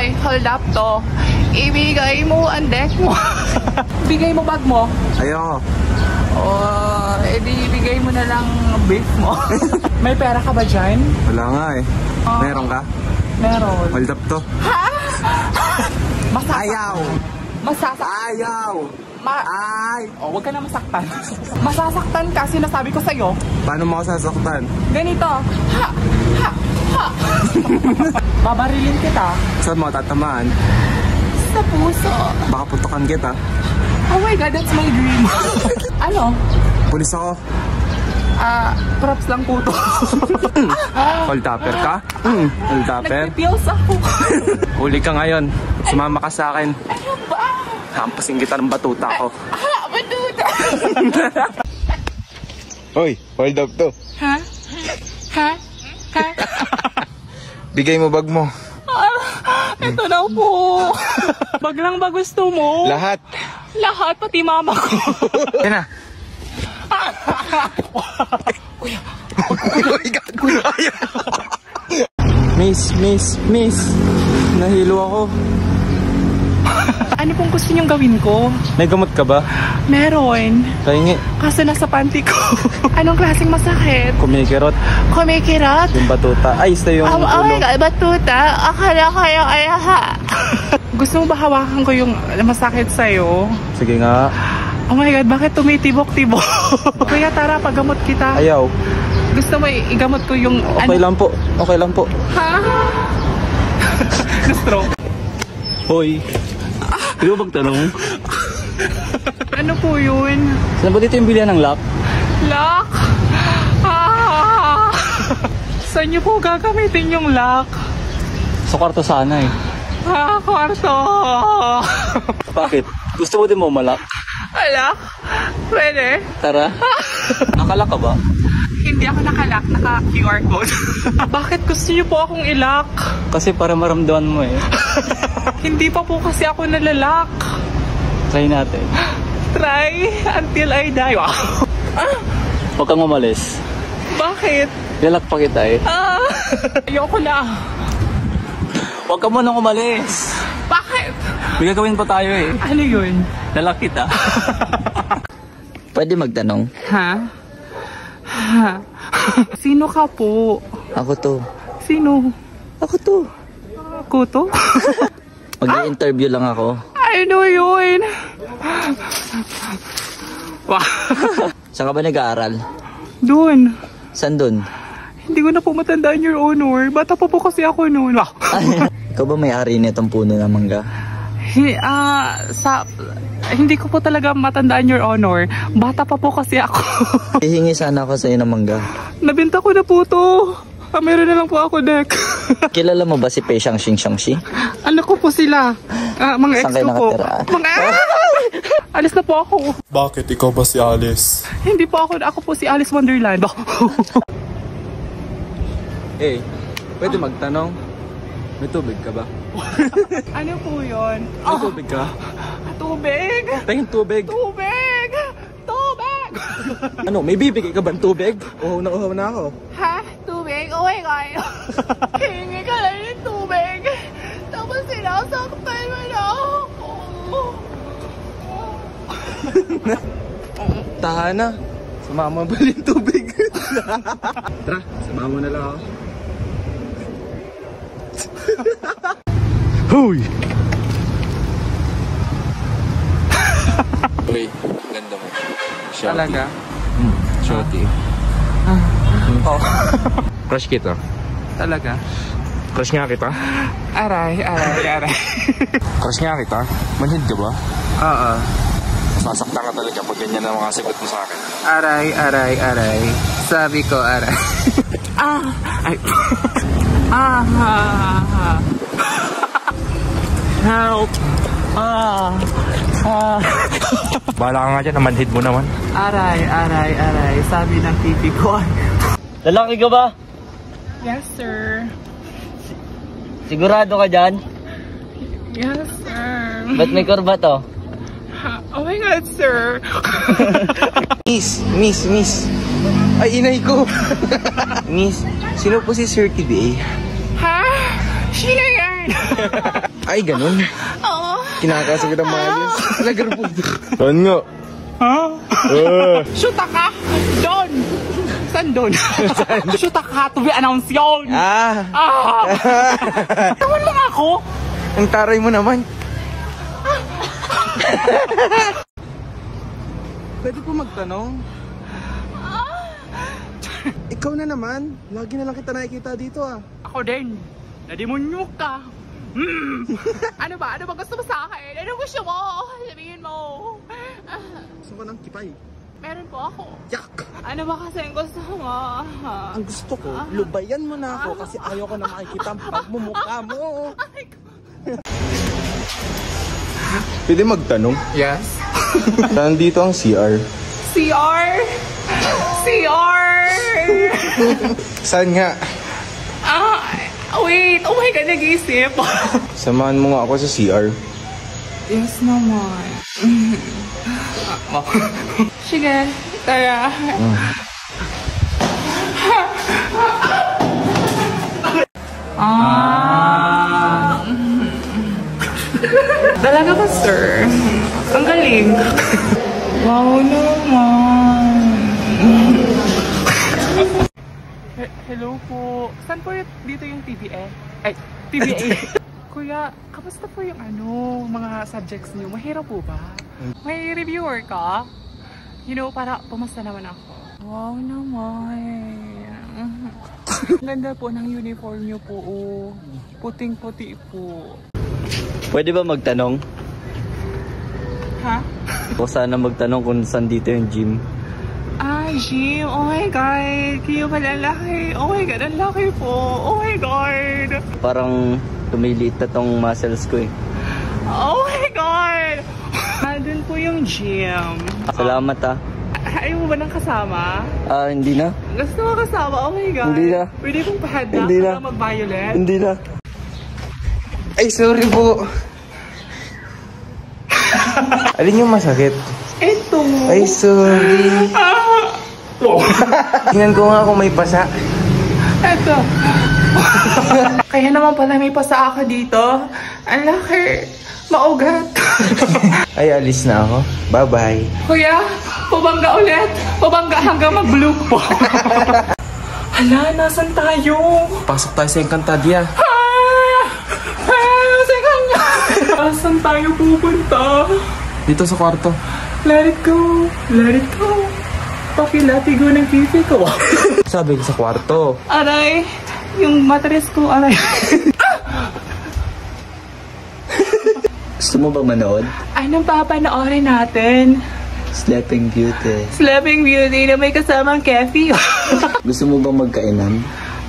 Hoy, hold up to. Ibigay mo ang deck mo. Bigay mo bag mo. Ayoko. Oh, edi ibigay mo na lang beef mo. May pera ka ba dyan? Wala nga eh. Meron ka? Meron. Hold up to. Ha? Ayaw! Ayaw! Ay! Oh, huwag ka na masaktan. Masasaktan ka, sinasabi ko sa'yo. Paano mo ako sasaktan? Ganito. Ha! Ha! Ha! Babarilin kita. Saan mo tatamaan? Sa puso. Baka putukan kita. Oh my God, that's my dream. Ano? Pulis ako. Props lang po to. Hold upper ka? Hold upper? Nagpipils ako. Huli ka ngayon. Sumama ka sa akin. Ano ba? Hampasin kita ng batuta ko. Batuta! Hoy, hold up to. Ha? Ha? Ha? Bigay mo bag mo. Ito na po. Bag lang ba gusto mo? Lahat. Lahat, pati mama ko. Yan na. Miss. Nahilo ako. Ano pong gusto niyong gawin ko? May gamot ka ba? Meron. Pahingi. Kaso nasa panty ko. Anong klaseng masakit? Kumikirot. Kumikirot? Yung batuta. Ay, ito yung Oh my God, batuta? Akala ko yung ayaha. Gusto mo ba hawakan ko yung masakit sa'yo? Sige nga. Oh my God, bakit tumitibok-tibok? Kuya, tara, paggamot kita. Ayaw. Gusto mo igamot ko yung... Okay lang po. Okay lang po. Ha? Na-stroke. Hoy. Hindi mo magtanong? Ano po yun? Saan ba dito yung bilihan ng lock? Lock? Saan niyo po gagamitin yung lock? Sa kwarto sana eh. Kwarto. Bakit? Gusto mo din mo malak? Lock? Pwede? Tara. Nakalak ka ba? Hindi ako nakalock, naka-QR code. Bakit gusto niyo po akong i-lock? Kasi para maramdaman mo eh. Hindi pa po kasi ako nalalock. Try natin. Try until I die. Wow. Huwag kang umalis. Bakit? Lalak pa kita eh. Ayoko na. Huwag ka munang umalis. Bakit? May gagawin pa tayo eh. Ano yun? Lalak kita. Pwede magtanong? Ha? Sino ka po? Ako to. Sino? Ako to. Ako to? Mag-i-interview lang ako. Ano yun? Wow. Saan ka ba nag-aaral? Doon. Saan dun? Hindi ko na po matandaan, Your Honor. Bata pa po kasi ako noon. Wow. Ikaw ba may-ari nitong puno ng mangga? Hindi ko po talaga matandaan, Your Honor. Bata pa po kasi ako. Hihingi sana ako sa iyo ng mangga. Nabenta ko na po to. Meron na lang po ako, Dek. Kilala mo ba si Pei Xiangxing Xiangxi? Ano ko po sila? Mga ex Saan kayo ko po. nakatira? Alis na po ako. Bakit ikaw ba si Alice? Hindi po ako. Ako po si Alice Wonderland. Eh, pwede magtanong? May tubig ka ba? Ano po yun? May tubig ka? Tubig! Tingin tubig. Tubig! Tubig! Ano, may bibigay ka ba ng tubig? Uhaw na ako. Ha? Tubig? Oh my God! Hingi ka lang ng tubig! Tapos sinasaktan mo na ako! Tahana. Sumama ba yung tubig? Tara, sumama na lang ako. Huy! Uy, ganda mo. Shorty. Talaga? Shorty. Oh. Crush kita. Talaga? Crush nga kita. Aray. Crush nga kita. Manhid ka ba? Oo. Sasaktan ka talaga pag ganyan ang mga sagot mo sa akin. Aray. Sabi ko, aray. Ay. Help! Bahala ka nga dyan, namanhid mo naman. Aray. Sabi ng pipi ko. Lalaki ka ba? Yes, sir. Sigurado ka dyan? Yes, sir. Ba't may korba to? Oh my God, sir. Miss. Ay, inay ko. Miss, sino po si Sir TBA? Ha? Sino yan? Ay, ganun. Oo. Kinakasagad ang maayos. Lagarbo. Saan nga? Ha? Shoota ka! Doon! Saan doon? Shoota ka to be announced yun! Ah! Naman lang ako! Ang taray mo naman. Pwede po magtanong? Ikaw na naman. Lagi na lang kita nakikita dito ah. Ako din. Nadimunyok ka. Ano ba? Ano ba gusto mo sa akin? Ano gusto mo? Sabihin mo. Gusto ko ng kipay. Meron po ako. Yak! Ano ba kasi ang gusto mo? Ang gusto ko, lubayan mo na ako kasi ayaw ko na makikita ang pagmumukha mo. Pwede magtanong? Yes. Saan dito ang CR? CR! CR! Saan nga? Wait! Oh my God, nag-iisip. Samahan mo nga ako sa CR. Yes naman. Sige, tara. Talaga ba, sir? Ang galing. Wow naman. Hello po. Saan po dito yung TBA? Ay, TBA. Kuya, kamusta po yung mga subjects niyo? Mahirap po ba? May reviewer ka? You know, para pumasta naman ako. Wow naman. Ang ganda po ng uniform niyo po. Puting-puti po. Pwede ba magtanong? Ha? O sana magtanong kung saan dito yung gym. Gym. Oh my God. Kayo pala laki. Oh my God, ang laki po. Oh my God. Parang tumiliit na tong muscles ko eh. Oh my God. Doon po yung gym. Salamat ah. Ayaw mo ba ng kasama? Hindi na. Gusto mo kasama? Oh my God. Hindi na. Pwede pong pahanda Hindi na. para mag-violet? Hindi na. Ay, sorry po. Alin yung masakit? Ito. Ay, sorry. Tingnan ko nga kung may pasa. Ito. Kaya naman pala may pasa ako dito. Ang laki. Maugat. Ay, alis na ako. Bye-bye. Kuya, pabangga ulit. Pabangga hanggang mag-blue po. Hala, nasan tayo? Pasok tayo sa Encantadia. Saan tayo pupunta? Dito sa kwarto. Let it go. Let it go. Pakilatigo ng kifi ko. Sabi ko sa kwarto. Aray, yung matres ko, aray. Gusto mo ba manood? Anong papanoorin natin? Sleeping Beauty. Sleeping Beauty na may kasamang kefi. Gusto mo ba magkainan?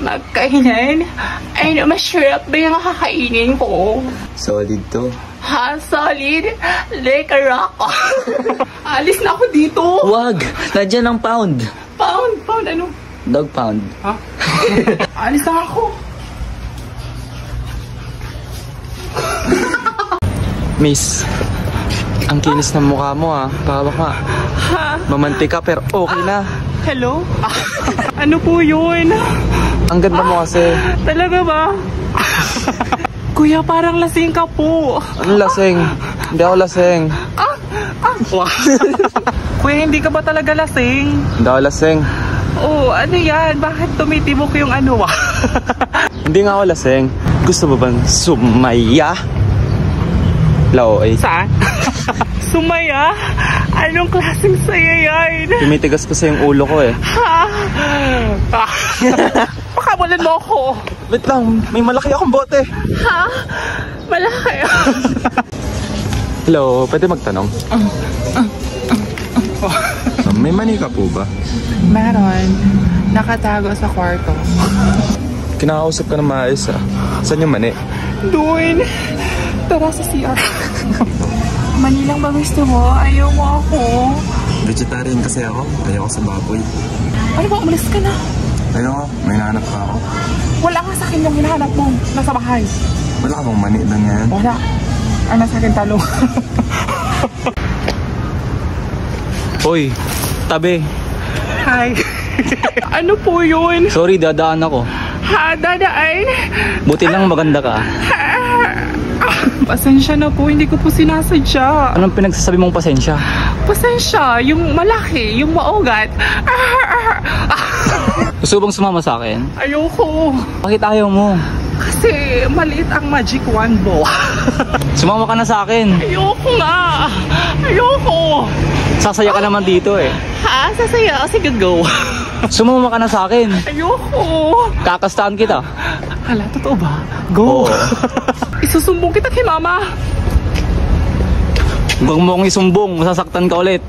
Magkainan? Ay, masarap ba yung kakainin ko? Solid to. Ha? Solid? Like a rock. Alis na ako dito. Wag! Nandiyan ang pound. Pound? Pound ano? Dog pound. Ha? Alis na ako. Miss, ang kinis ng mukha mo ah. Baka Ha? mamantika pero okay na. Hello? Ano po yun? Ang ganda mo kasi. Talaga ba? Kuya, parang lasing ka po. Ano laseng? Hindi ako laseng. Kuya, hindi ka ba talaga lasing? Hindi ako laseng. Oh, ano yan? Bakit tumitibok yung ano ah? Hindi nga ako laseng. Gusto mo bang sumaya? Lao ay. Saan? Sumaya? Anong klaseng saya yan? Tumitigas ko sa yung ulo ko eh. Ha? Pakabulan mo ako. Wait lang, may malaki akong bote. Ha? Malaki. Hello, pwede magtanong? May mani ka po ba? Meron. Nakatago sa kwarto. Kinakausap ka na maayos ah. Saan yung mani? Doon. Tara sa CR. Manilang ba gusto mo? Ayaw mo ako. Vegetarian kasi ako. Ayaw ko sa baboy. Ano ba? Umalis ka na. Ayaw ko, may hinahanap pa ako. Wala nga sa akin yung hinahanap mo. Nasa bahay. Wala ka bang mani doon yan? Wala. Ano sa akin talong? Hoy, tabi. Hi. Ano po yun? Sorry, dadaan ako. Ha? Dadaan? Buti lang maganda ka. Pasensya na po, hindi ko po sinasadya. Anong pinagsasabi mong pasensya? Pasensya, yung malaki, yung maugat. Gusto bang sumama sa akin? Ayoko. Bakit ayaw mo? Kasi maliit ang magic wand mo. Sumama ka na sa akin. Ayoko nga. Ayoko. Sasaya ka naman dito eh. Ha? Sasaya? Sige, go. Sumama ka na sa akin. Ayoko. Kakastaan kita. Hala, totoo ba? Go. Oo. Isusumbong kita kay mama. Huwag mo akong isumbong, masasaktan ka ulit.